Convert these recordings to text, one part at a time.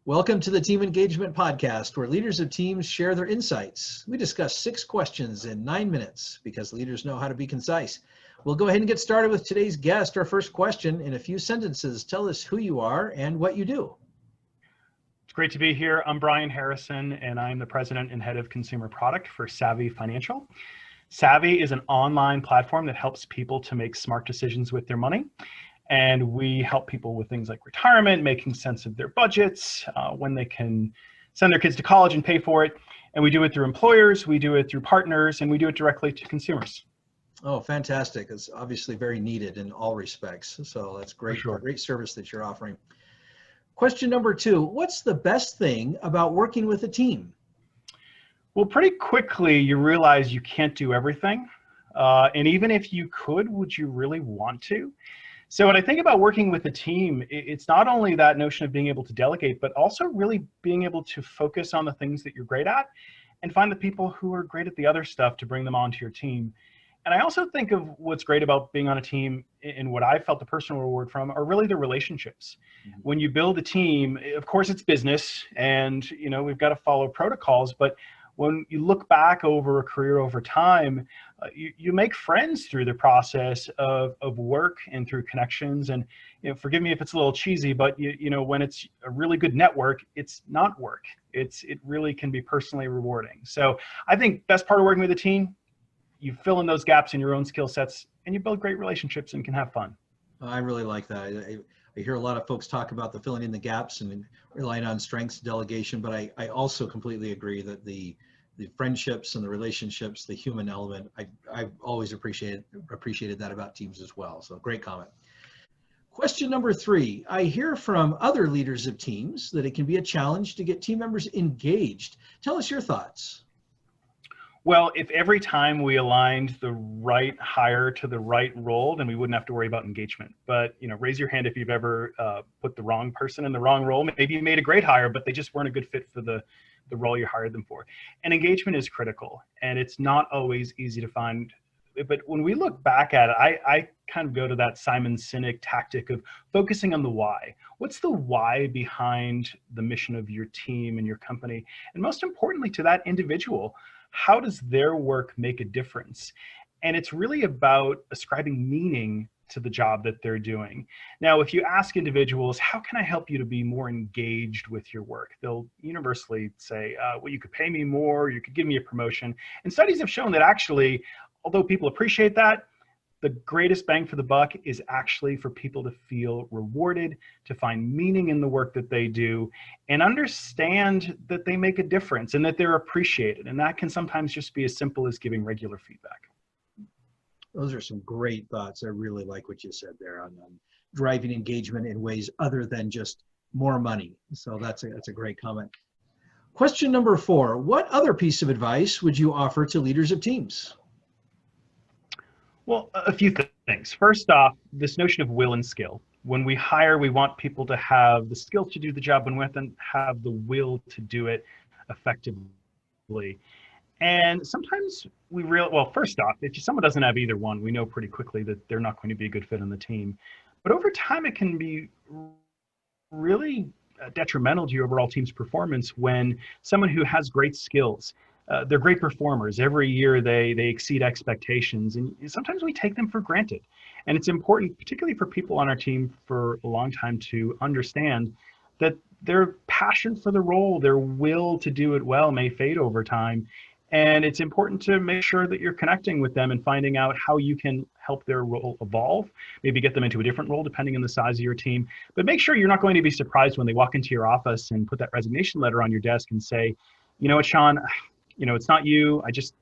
Welcome to the Team Engagement Podcast, where leaders of teams share their insights. We discuss 6 questions in 9 minutes because leaders know how to be concise. We'll go ahead and get started with today's guest. Our first question, in a few sentences, tell us who you are and what you do. It's great to be here. I'm Brian Harrison, and I'm the president and head of consumer product for SAVVI Financial. SAVVI is an online platform that helps people to make smart decisions with their money. And we help people with things like retirement, making sense of their budgets, when they can send their kids to college and pay for it. And we do it through employers, we do it through partners, and we do it directly to consumers. Oh, fantastic. It's obviously very needed in all respects. So that's great. Sure. Great service that you're offering. Question number 2, what's the best thing about working with a team? Well, pretty quickly, you realize you can't do everything. And even if you could, would you really want to? So when I think about working with a team, it's not only that notion of being able to delegate, but also really being able to focus on the things that you're great at and find the people who are great at the other stuff to bring them onto your team. And I also think of what's great about being on a team and what I felt the personal reward from are really the relationships. Mm-hmm. When you build a team, of course it's business and we've got to follow protocols, but when you look back over a career over time, you make friends through the process of work and through connections. And forgive me if it's a little cheesy, but when it's a really good network, it's not work. It really can be personally rewarding. So I think best part of working with a team, you fill in those gaps in your own skill sets and you build great relationships and can have fun. I really like that. I hear a lot of folks talk about the filling in the gaps and relying on strengths, delegation, but I also completely agree that the friendships and the relationships, the human element, I've always appreciated that about teams as well. So great comment. Question number 3, I hear from other leaders of teams that it can be a challenge to get team members engaged. Tell us your thoughts. Well, if every time we aligned the right hire to the right role, then we wouldn't have to worry about engagement. But raise your hand if you've ever put the wrong person in the wrong role. Maybe you made a great hire, but they just weren't a good fit for the role you hired them for. And engagement is critical, and it's not always easy to find. But when we look back at it, I kind of go to that Simon Sinek tactic of focusing on the why. What's the why behind the mission of your team and your company? And most importantly to that individual, how does their work make a difference? And it's really about ascribing meaning to the job that they're doing. Now, if you ask individuals, how can I help you to be more engaged with your work? They'll universally say, well, you could pay me more, you could give me a promotion. And studies have shown that actually, although people appreciate that, the greatest bang for the buck is actually for people to feel rewarded, to find meaning in the work that they do, and understand that they make a difference and that they're appreciated. And that can sometimes just be as simple as giving regular feedback. Those are some great thoughts. I really like what you said there on driving engagement in ways other than just more money. So that's a great comment. Question number 4, what other piece of advice would you offer to leaders of teams? Well, a few things. First off, this notion of will and skill. When we hire, we want people to have the skills to do the job and with them have the will to do it effectively. And sometimes first off, if someone doesn't have either one, we know pretty quickly that they're not going to be a good fit on the team. But over time, it can be really detrimental to your overall team's performance when someone who has great skills, they're great performers. Every year they exceed expectations, and sometimes we take them for granted. And it's important, particularly for people on our team for a long time, to understand that their passion for the role, their will to do it well may fade over time. And it's important to make sure that you're connecting with them and finding out how you can help their role evolve, maybe get them into a different role depending on the size of your team. But make sure you're not going to be surprised when they walk into your office and put that resignation letter on your desk and say, you know what, Sean, it's not you. I just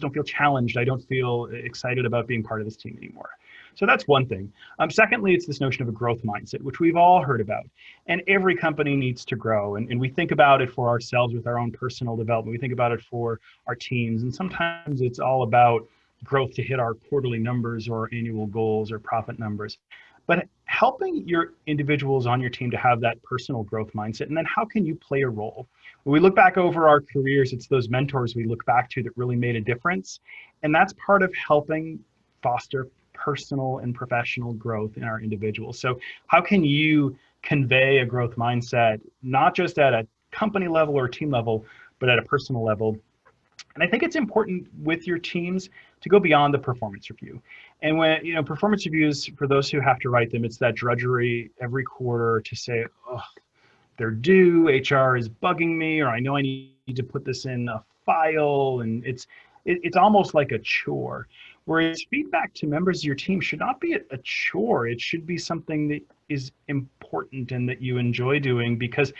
don't feel challenged. I don't feel excited about being part of this team anymore. So that's one thing. Secondly, it's this notion of a growth mindset, which we've all heard about. And every company needs to grow. And we think about it for ourselves with our own personal development. We think about it for our teams. And sometimes it's all about growth to hit our quarterly numbers or annual goals or profit numbers. But helping your individuals on your team to have that personal growth mindset. And then how can you play a role? When we look back over our careers, it's those mentors we look back to that really made a difference. And that's part of helping foster personal and professional growth in our individuals. So how can you convey a growth mindset, not just at a company level or team level, but at a personal level. And I think it's important with your teams to go beyond the performance review. And when, performance reviews, for those who have to write them, it's that drudgery every quarter to say, oh, they're due, HR is bugging me, or I know I need to put this in a file. And it's almost like a chore. Whereas feedback to members of your team should not be a chore. It should be something that is important and that you enjoy doing, because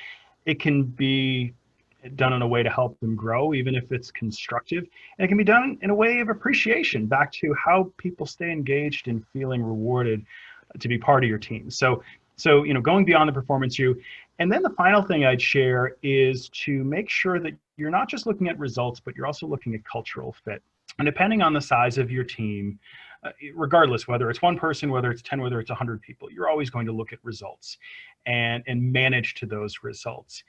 it can be done in a way to help them grow, even if it's constructive. And it can be done in a way of appreciation, back to how people stay engaged and feeling rewarded to be part of your team. So going beyond the performance review. And then the final thing I'd share is to make sure that you're not just looking at results, but you're also looking at cultural fit. And depending on the size of your team, regardless, whether it's one person, whether it's 10, whether it's 100 people, you're always going to look at results and manage to those results.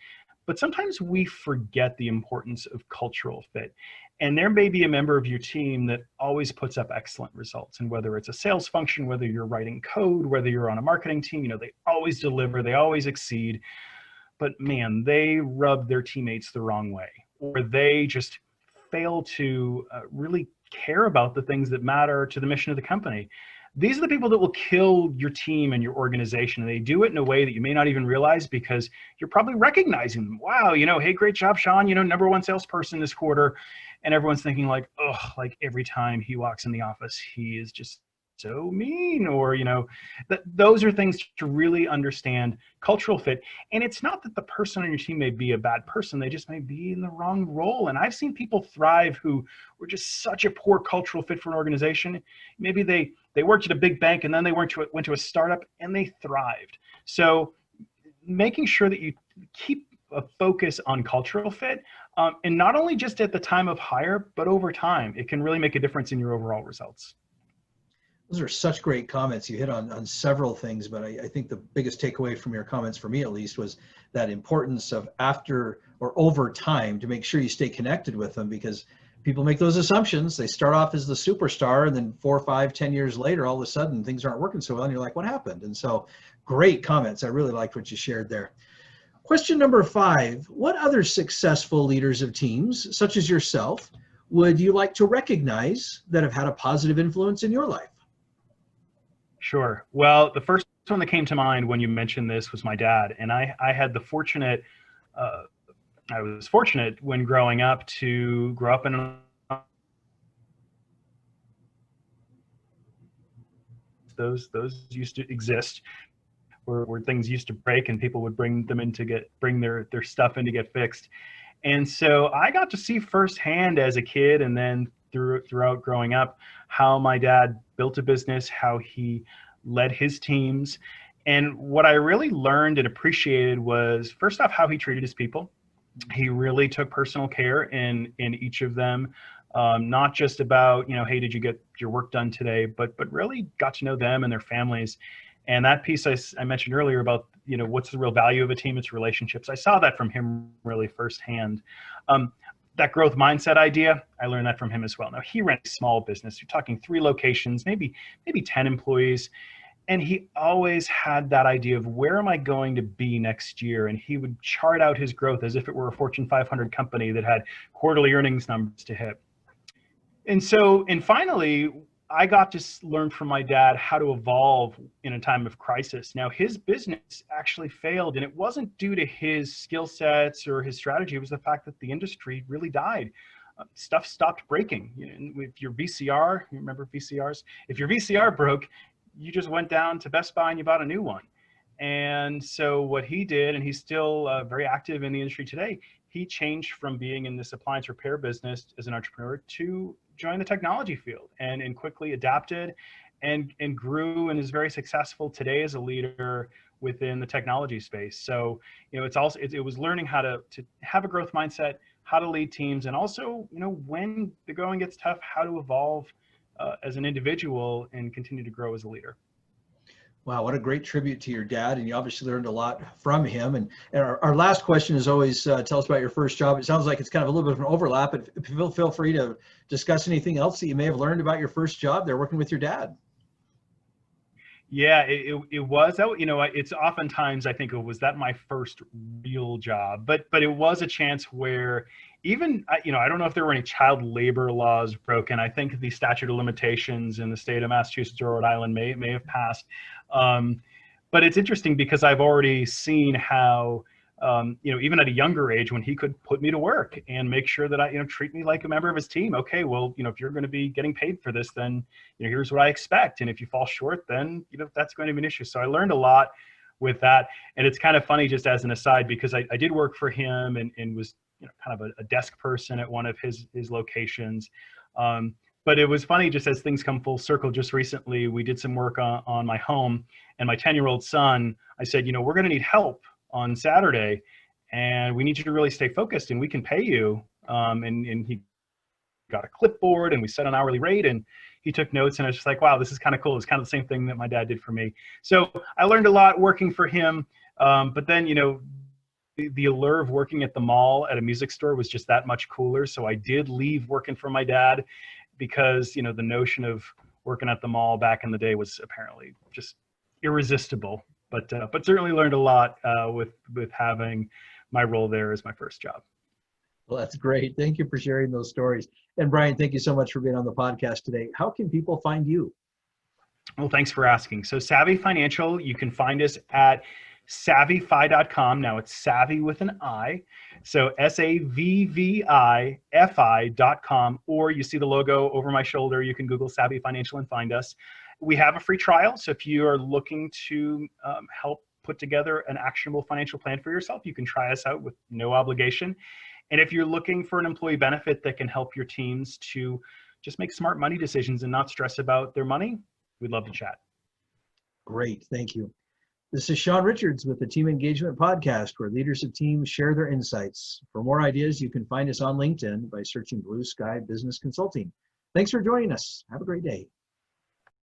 But sometimes we forget the importance of cultural fit. And there may be a member of your team that always puts up excellent results. And whether it's a sales function, whether you're writing code, whether you're on a marketing team, they always deliver, they always exceed. But man, they rub their teammates the wrong way, or they just fail to really care about the things that matter to the mission of the company. These are the people that will kill your team and your organization. And they do it in a way that you may not even realize, because you're probably recognizing them. Wow, hey, great job, Sean, #1 salesperson this quarter. And everyone's thinking like, oh, like every time he walks in the office, he is just so mean, or, those are things to really understand cultural fit. And it's not that the person on your team may be a bad person, they just may be in the wrong role. And I've seen people thrive who were just such a poor cultural fit for an organization. Maybe they worked at a big bank and then they went to a startup and they thrived. So making sure that you keep a focus on cultural fit, and not only just at the time of hire, but over time, it can really make a difference in your overall results. Those are such great comments. You hit on several things, but I think the biggest takeaway from your comments, for me at least, was that importance of after or over time to make sure you stay connected with them, because people make those assumptions. They start off as the superstar, and then 4, 5, 10 years later, all of a sudden things aren't working so well, and you're like, what happened? And so great comments. I really liked what you shared there. Question number 5, what other successful leaders of teams, such as yourself, would you like to recognize that have had a positive influence in your life? Sure. Well, the first one that came to mind when you mentioned this was my dad. And I had the fortunate, I was fortunate when growing up to grow up in those used to exist, where things used to break and people would bring them in to bring their stuff in to get fixed. And so I got to see firsthand as a kid, and then throughout growing up, how my dad built a business, how he led his teams. And what I really learned and appreciated was, first off, how he treated his people. He really took personal care in each of them, not just about, hey, did you get your work done today, but really got to know them and their families. And that piece I mentioned earlier about, what's the real value of a team, it's relationships. I saw that from him really firsthand. That growth mindset idea, I learned that from him as well. Now, he ran a small business. You're talking 3 locations, maybe 10 employees. And he always had that idea of, where am I going to be next year? And he would chart out his growth as if it were a Fortune 500 company that had quarterly earnings numbers to hit. And finally, I got to learn from my dad how to evolve in a time of crisis. Now, his business actually failed, and it wasn't due to his skill sets or his strategy. It was the fact that the industry really died. Stuff stopped breaking. If your VCR, you remember VCRs? If your VCR broke, you just went down to Best Buy and you bought a new one. And so what he did, and he's still very active in the industry today, he changed from being in this appliance repair business as an entrepreneur to join the technology field, and quickly adapted and grew, and is very successful today as a leader within the technology space. So, it was learning how to have a growth mindset, how to lead teams, and also, when the going gets tough, how to evolve as an individual and continue to grow as a leader. Wow, what a great tribute to your dad, and you obviously learned a lot from him. And our last question is always, tell us about your first job. It sounds like it's kind of a little bit of an overlap, but feel free to discuss anything else that you may have learned about your first job there working with your dad. Yeah, it was. You know, it's oftentimes I think it was that my first real job, but it was a chance where even you know, I don't know if there were any child labor laws broken. I think the statute of limitations in the state of Massachusetts or Rhode Island may have passed. Um, but it's interesting because I've already seen how you know, even at a younger age, when he could put me to work and make sure that I, you know, treat me like a member of his team. Okay, well, you know, if you're going to be getting paid for this, then, you know, here's what I expect. And if you fall short, then, you know, that's going to be an issue. So I learned a lot with that. And it's kind of funny, just as an aside, because I did work for him and was, you know, kind of a desk person at one of his locations. But it was funny, just as things come full circle. Just recently, we did some work on my home, and my 10-year-old son, I said, you know, we're going to need help on Saturday, and we need you to really stay focused, and we can pay you. And he got a clipboard, and we set an hourly rate, and he took notes, and I was just like, wow, this is kind of cool. It's kind of the same thing that my dad did for me. So I learned a lot working for him. But then, you know, the allure of working at the mall at a music store was just that much cooler. So I did leave working for my dad because, you know, the notion of working at the mall back in the day was apparently just irresistible. But certainly learned a lot with having my role there as my first job. Well, that's great. Thank you for sharing those stories. And Brian, thank you so much for being on the podcast today. How can people find you? Well, thanks for asking. So SAVVI Financial, you can find us at savvifi.com. Now it's Savvy with an I. So SAVVIFI.com, or you see the logo over my shoulder. You can Google SAVVI Financial and find us. We have a free trial. So if you are looking to help put together an actionable financial plan for yourself, you can try us out with no obligation. And if you're looking for an employee benefit that can help your teams to just make smart money decisions and not stress about their money, we'd love to chat. Great. Thank you. This is Sean Richards with the Team Engagement Podcast, where leaders of teams share their insights. For more ideas, you can find us on LinkedIn by searching Blue Sky Business Consulting. Thanks for joining us. Have a great day.